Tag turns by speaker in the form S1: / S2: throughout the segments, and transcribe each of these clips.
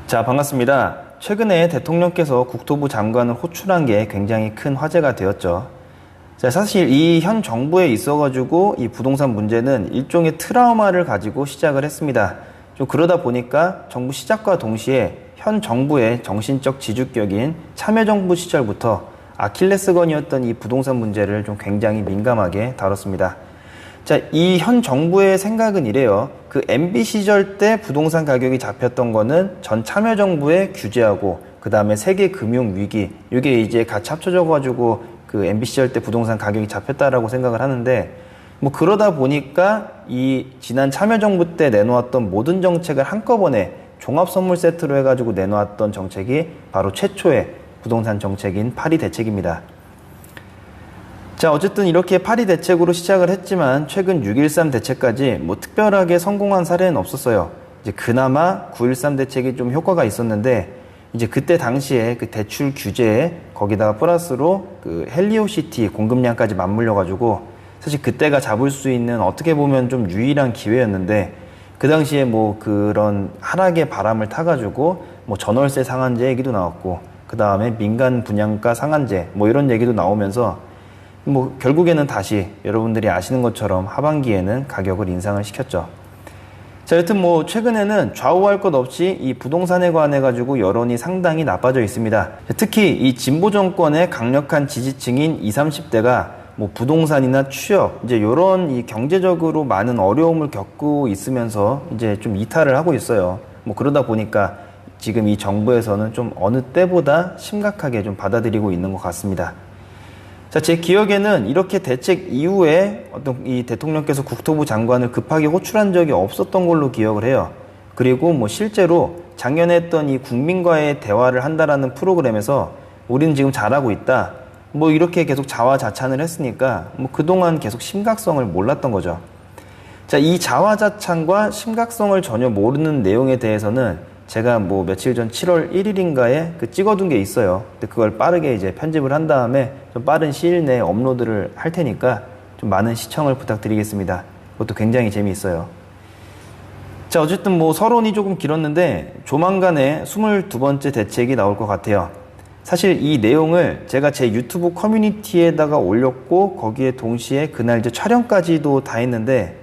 S1: 자, 반갑습니다. 최근에 대통령께서 국토부 장관을 호출한 게 굉장히 큰 화제가 되었죠. 자, 사실 이 현 정부에 있어가지고 이 부동산 문제는 일종의 트라우마를 가지고 시작을 했습니다. 좀 그러다 보니까 정부 시작과 동시에 현 정부의 정신적 지주격인 참여정부 시절부터 아킬레스건이었던 이 부동산 문제를 좀 굉장히 민감하게 다뤘습니다. 자, 이 현 정부의 생각은 이래요. 그 MB 시절 때 부동산 가격이 잡혔던 거는 전 참여정부의 규제하고 그 다음에 세계 금융 위기 이게 이제 같이 합쳐져 가지고 그 MB 시절 때 부동산 가격이 잡혔다라고 생각을 하는데, 뭐 그러다 보니까 이 지난 참여정부 때 내놓았던 모든 정책을 한꺼번에 종합 선물 세트로 해가지고 내놓았던 정책이 바로 최초의 부동산 정책인 파리 대책입니다. 자, 어쨌든 이렇게 파리 대책으로 시작을 했지만 최근 6.13 대책까지 뭐 특별하게 성공한 사례는 없었어요. 이제 그나마 9.13 대책이 좀 효과가 있었는데, 이제 그때 당시에 그 대출 규제에 거기다가 플러스로 그 헬리오시티 공급량까지 맞물려 가지고 사실 그때가 잡을 수 있는 어떻게 보면 좀 유일한 기회였는데, 그 당시에 뭐 그런 하락의 바람을 타가지고 뭐 전월세 상한제 얘기도 나왔고 그 다음에 민간 분양가 상한제 뭐 이런 얘기도 나오면서 뭐 결국에는 다시 여러분들이 아시는 것처럼 하반기에는 가격을 인상을 시켰죠. 자, 여튼 뭐 최근에는 좌우할 것 없이 이 부동산에 관해 가지고 여론이 상당히 나빠져 있습니다. 특히 이 진보 정권의 강력한 지지층인 20, 30대가 뭐 부동산이나 취업 이제 요런 이 경제적으로 많은 어려움을 겪고 있으면서 이제 좀 이탈을 하고 있어요. 뭐 그러다 보니까 지금 이 정부에서는 좀 어느 때보다 심각하게 좀 받아들이고 있는 것 같습니다. 자, 제 기억에는 이렇게 대책 이후에 어떤 이 대통령께서 국토부 장관을 급하게 호출한 적이 없었던 걸로 기억을 해요. 그리고 뭐 실제로 작년에 했던 이 국민과의 대화를 한다라는 프로그램에서 우리는 지금 잘하고 있다, 뭐 이렇게 계속 자화자찬을 했으니까 뭐 그동안 계속 심각성을 몰랐던 거죠. 자, 이 자화자찬과 심각성을 전혀 모르는 내용에 대해서는 제가 뭐 며칠 전 7월 1일인가에 그 찍어둔 게 있어요. 근데 그걸 빠르게 이제 편집을 한 다음에 좀 빠른 시일 내에 업로드를 할 테니까 좀 많은 시청을 부탁드리겠습니다. 그것도 굉장히 재미있어요. 자, 어쨌든 뭐 서론이 조금 길었는데 조만간에 22번째 대책이 나올 것 같아요. 사실 이 내용을 제가 제 유튜브 커뮤니티에다가 올렸고 거기에 동시에 그날 이제 촬영까지도 다 했는데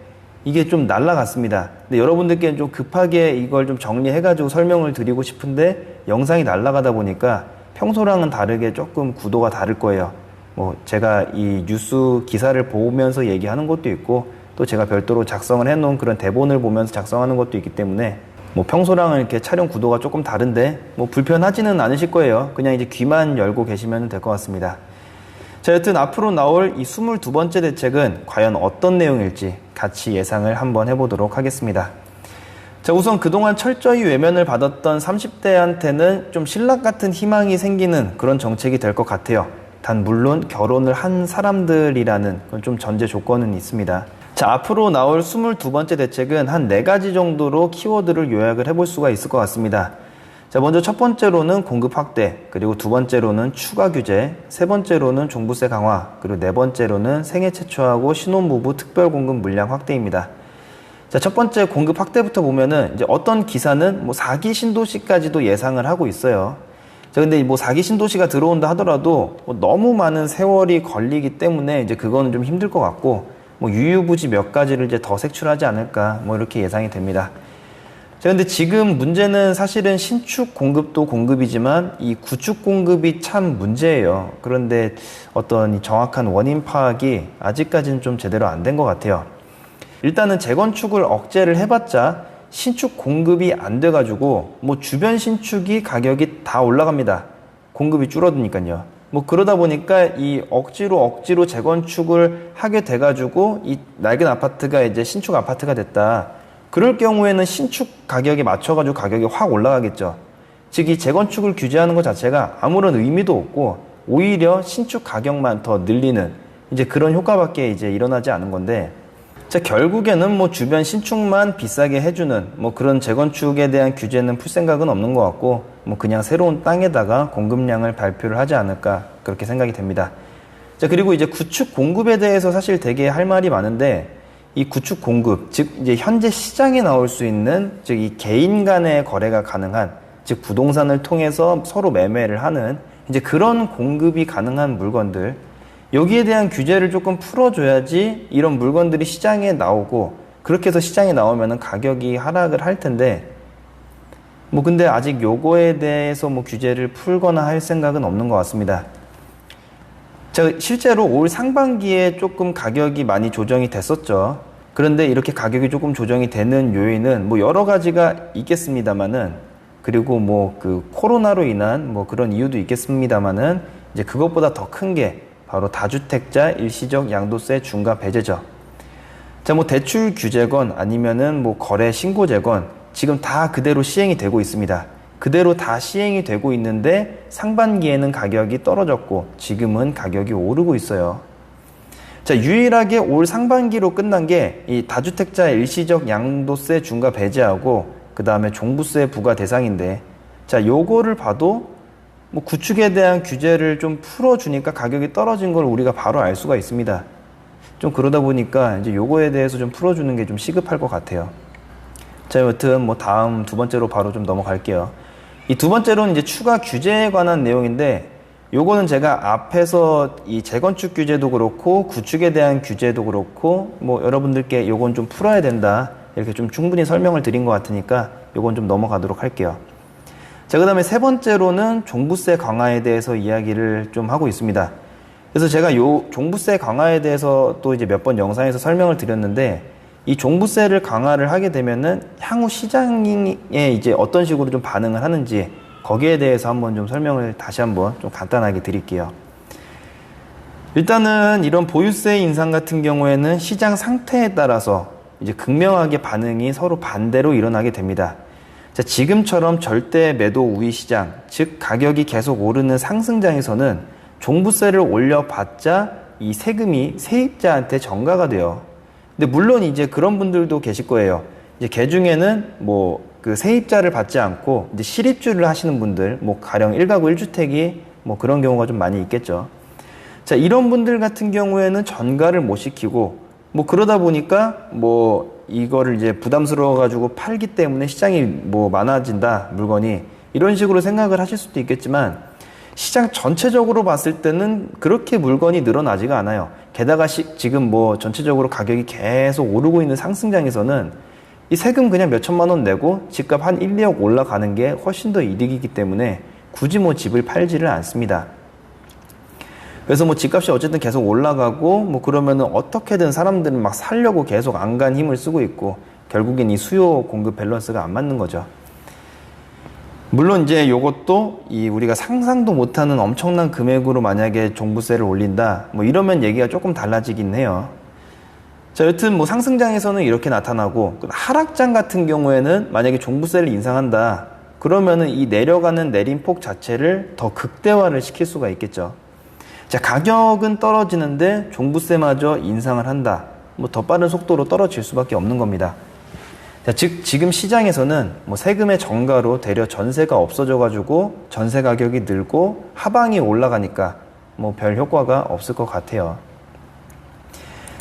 S1: 이게 좀 날라갔습니다. 근데 여러분들께는 좀 급하게 이걸 좀 정리해가지고 설명을 드리고 싶은데 영상이 날라가다 보니까 평소랑은 다르게 조금 구도가 다를 거예요. 뭐 제가 이 뉴스 기사를 보면서 얘기하는 것도 있고 또 제가 별도로 작성을 해놓은 그런 대본을 보면서 작성하는 것도 있기 때문에 뭐 평소랑은 이렇게 촬영 구도가 조금 다른데 뭐 불편하지는 않으실 거예요. 그냥 이제 귀만 열고 계시면 될 것 같습니다. 자, 여튼 앞으로 나올 이 22번째 대책은 과연 어떤 내용일지 같이 예상을 한번 해보도록 하겠습니다. 자, 우선 그동안 철저히 외면을 받았던 30대한테는 좀 신락 같은 희망이 생기는 그런 정책이 될 것 같아요. 단 물론 결혼을 한 사람들이라는 그건 좀 전제 조건은 있습니다. 자, 앞으로 나올 22번째 대책은 한 4가지 정도로 키워드를 요약을 해볼 수가 있을 것 같습니다. 자, 먼저 첫 번째로는 공급 확대, 그리고 두 번째로는 추가 규제, 세 번째로는 종부세 강화, 그리고 네 번째로는 생애 최초하고 신혼부부 특별공급 물량 확대입니다. 자, 첫 번째 공급 확대부터 보면은 이제 어떤 기사는 뭐 4기 신도시까지도 예상을 하고 있어요. 자, 근데 뭐 4기 신도시가 들어온다 하더라도 뭐 너무 많은 세월이 걸리기 때문에 이제 그거는 좀 힘들 것 같고 뭐 유유부지 몇 가지를 이제 더 색출하지 않을까 뭐 이렇게 예상이 됩니다. 자, 근데 지금 문제는 사실은 신축 공급도 공급이지만 이 구축 공급이 참 문제예요. 그런데 어떤 정확한 원인 파악이 아직까지는 좀 제대로 안 된 것 같아요. 일단은 재건축을 억제를 해봤자 신축 공급이 안 돼가지고 뭐 주변 신축이 가격이 다 올라갑니다. 공급이 줄어드니까요. 뭐 그러다 보니까 이 억지로 재건축을 하게 돼가지고 이 낡은 아파트가 이제 신축 아파트가 됐다. 그럴 경우에는 신축 가격에 맞춰가지고 가격이 확 올라가겠죠. 즉 이 재건축을 규제하는 것 자체가 아무런 의미도 없고 오히려 신축 가격만 더 늘리는 이제 그런 효과밖에 이제 일어나지 않은 건데, 자, 결국에는 뭐 주변 신축만 비싸게 해주는 뭐 그런 재건축에 대한 규제는 풀 생각은 없는 것 같고 뭐 그냥 새로운 땅에다가 공급량을 발표를 하지 않을까 그렇게 생각이 됩니다. 자, 그리고 이제 구축 공급에 대해서 사실 되게 할 말이 많은데 이 구축 공급, 즉 이제 현재 시장에 나올 수 있는 즉 이 개인 간의 거래가 가능한 즉 부동산을 통해서 서로 매매를 하는 이제 그런 공급이 가능한 물건들, 여기에 대한 규제를 조금 풀어줘야지 이런 물건들이 시장에 나오고, 그렇게 해서 시장에 나오면은 가격이 하락을 할 텐데, 근데 아직 요거에 대해서 규제를 풀거나 할 생각은 없는 것 같습니다. 자, 실제로 올 상반기에 조금 가격이 많이 조정이 됐었죠. 그런데 이렇게 가격이 조금 조정이 되는 요인은 여러 가지가 있겠습니다만은, 그리고 그 코로나로 인한 그런 이유도 있겠습니다만은, 이제 그것보다 더 큰 게 바로 다주택자 일시적 양도세 중과 배제죠. 자, 대출 규제건 아니면은 거래 신고제건 지금 다 그대로 시행이 되고 있습니다. 그대로 다 시행이 되고 있는데 상반기에는 가격이 떨어졌고 지금은 가격이 오르고 있어요. 자, 유일하게 올 상반기로 끝난 게 이 다주택자 일시적 양도세 중과 배제하고 그 다음에 종부세 부과 대상인데, 자, 요거를 봐도 구축에 대한 규제를 좀 풀어주니까 가격이 떨어진 걸 우리가 바로 알 수가 있습니다. 좀 그러다 보니까 이제 요거에 대해서 좀 풀어주는 게 좀 시급할 것 같아요. 자, 여튼 다음 두 번째로 바로 좀 넘어갈게요. 이 두 번째로는 이제 추가 규제에 관한 내용인데, 요거는 제가 앞에서 이 재건축 규제도 그렇고 구축에 대한 규제도 그렇고 여러분들께 요건 좀 풀어야 된다 이렇게 좀 충분히 설명을 드린 것 같으니까 요건 좀 넘어가도록 할게요. 자, 그 다음에 세 번째로는 종부세 강화에 대해서 이야기를 좀 하고 있습니다. 그래서 제가 요 종부세 강화에 대해서 또 이제 몇 번 영상에서 설명을 드렸는데, 이 종부세를 강화를 하게 되면은 향후 시장에 이제 어떤 식으로 좀 반응을 하는지 거기에 대해서 한번 좀 설명을 다시 한번 좀 간단하게 드릴게요. 일단은 이런 보유세 인상 같은 경우에는 시장 상태에 따라서 이제 극명하게 반응이 서로 반대로 일어나게 됩니다. 자, 지금처럼 절대 매도 우위 시장, 즉 가격이 계속 오르는 상승장에서는 종부세를 올려봤자 이 세금이 세입자한테 전가가 돼요. 근데 물론 이제 그런 분들도 계실 거예요. 이제 개 중에는 그 세입자를 받지 않고 이제 실입주를 하시는 분들, 가령 1가구 1주택이 그런 경우가 좀 많이 있겠죠. 자, 이런 분들 같은 경우에는 전가를 못 시키고 그러다 보니까 이거를 이제 부담스러워 가지고 팔기 때문에 시장이 많아진다 물건이, 이런 식으로 생각을 하실 수도 있겠지만 시장 전체적으로 봤을 때는 그렇게 물건이 늘어나지가 않아요. 게다가 지금 전체적으로 가격이 계속 오르고 있는 상승장에서는 이 세금 그냥 몇 천만 원 내고 집값 한 1, 2억 올라가는 게 훨씬 더 이득이기 때문에 굳이 집을 팔지를 않습니다. 그래서 집값이 어쨌든 계속 올라가고 그러면은 어떻게든 사람들은 막 살려고 계속 안간 힘을 쓰고 있고, 결국엔 이 수요 공급 밸런스가 안 맞는 거죠. 물론 이제 요것도 우리가 상상도 못하는 엄청난 금액으로 만약에 종부세를 올린다 이러면 얘기가 조금 달라지긴 해요. 자, 여튼 상승장에서는 이렇게 나타나고, 하락장 같은 경우에는 만약에 종부세를 인상한다 그러면은 이 내려가는 내림폭 자체를 더 극대화를 시킬 수가 있겠죠. 자, 가격은 떨어지는데 종부세마저 인상을 한다. 더 빠른 속도로 떨어질 수밖에 없는 겁니다. 자, 즉 지금 시장에서는 세금의 전가로 되려 전세가 없어져가지고 전세 가격이 늘고 하방이 올라가니까 별 효과가 없을 것 같아요.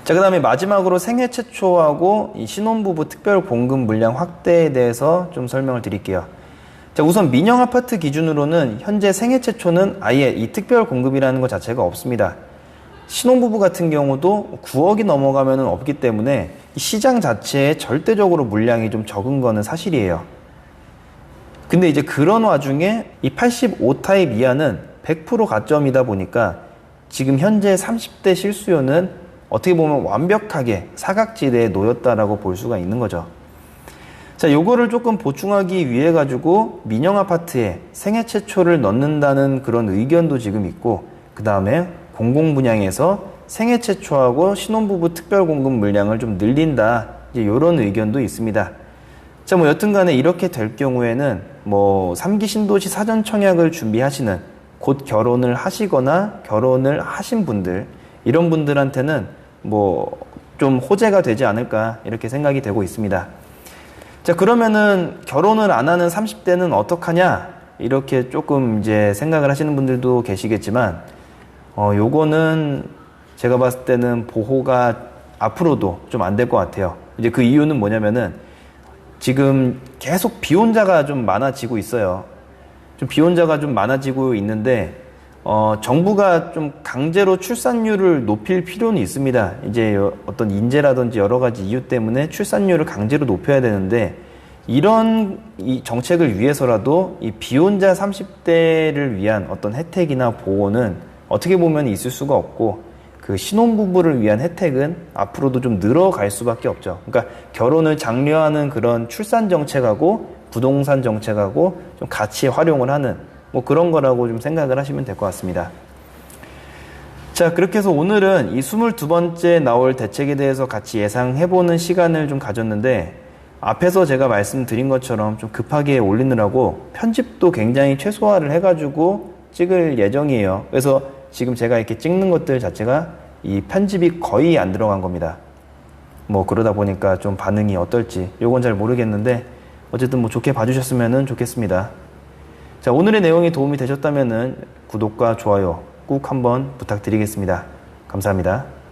S1: 자, 그 다음에 마지막으로 생애 최초하고 이 신혼부부 특별 공급 물량 확대에 대해서 좀 설명을 드릴게요. 자, 우선 민영 아파트 기준으로는 현재 생애 최초는 아예 이 특별 공급이라는 것 자체가 없습니다. 신혼부부 같은 경우도 9억이 넘어가면은 없기 때문에 이 시장 자체에 절대적으로 물량이 좀 적은 거는 사실이에요. 근데 이제 그런 와중에 이 85타입 이하는 100% 가점이다 보니까 지금 현재 30대 실수요는 어떻게 보면 완벽하게 사각지대에 놓였다라고 볼 수가 있는 거죠. 자, 요거를 조금 보충하기 위해 가지고 민영 아파트에 생애 최초를 넣는다는 그런 의견도 지금 있고, 그 다음에 공공분양에서 생애 최초하고 신혼부부 특별 공급 물량을 좀 늘린다, 이제 요런 의견도 있습니다. 자, 여튼간에 이렇게 될 경우에는 3기 신도시 사전 청약을 준비하시는, 곧 결혼을 하시거나 결혼을 하신 분들, 이런 분들한테는 좀 호재가 되지 않을까 이렇게 생각이 되고 있습니다. 자, 그러면은 결혼을 안 하는 30대는 어떡하냐 이렇게 조금 이제 생각을 하시는 분들도 계시겠지만, 요거는 제가 봤을 때는 보호가 앞으로도 좀 안 될 것 같아요. 이제 그 이유는 뭐냐면은, 지금 계속 비혼자가 좀 많아지고 있어요. 좀 비혼자가 좀 많아지고 있는데, 정부가 좀 강제로 출산율을 높일 필요는 있습니다. 이제 어떤 인재라든지 여러 가지 이유 때문에 출산율을 강제로 높여야 되는데, 이런 이 정책을 위해서라도 이 비혼자 30대를 위한 어떤 혜택이나 보호는 어떻게 보면 있을 수가 없고, 그 신혼부부를 위한 혜택은 앞으로도 좀 늘어갈 수밖에 없죠. 그러니까 결혼을 장려하는 그런 출산 정책하고 부동산 정책하고 좀 같이 활용을 하는 뭐 그런 거라고 좀 생각을 하시면 될 것 같습니다. 자, 그렇게 해서 오늘은 이 22번째 나올 대책에 대해서 같이 예상해보는 시간을 좀 가졌는데, 앞에서 제가 말씀드린 것처럼 좀 급하게 올리느라고 편집도 굉장히 최소화를 해가지고 찍을 예정이에요. 그래서 지금 제가 이렇게 찍는 것들 자체가 이 편집이 거의 안 들어간 겁니다. 뭐 그러다 보니까 좀 반응이 어떨지 요건 잘 모르겠는데, 어쨌든 뭐 좋게 봐주셨으면 좋겠습니다. 자, 오늘의 내용이 도움이 되셨다면은 구독과 좋아요 꼭 한번 부탁드리겠습니다. 감사합니다.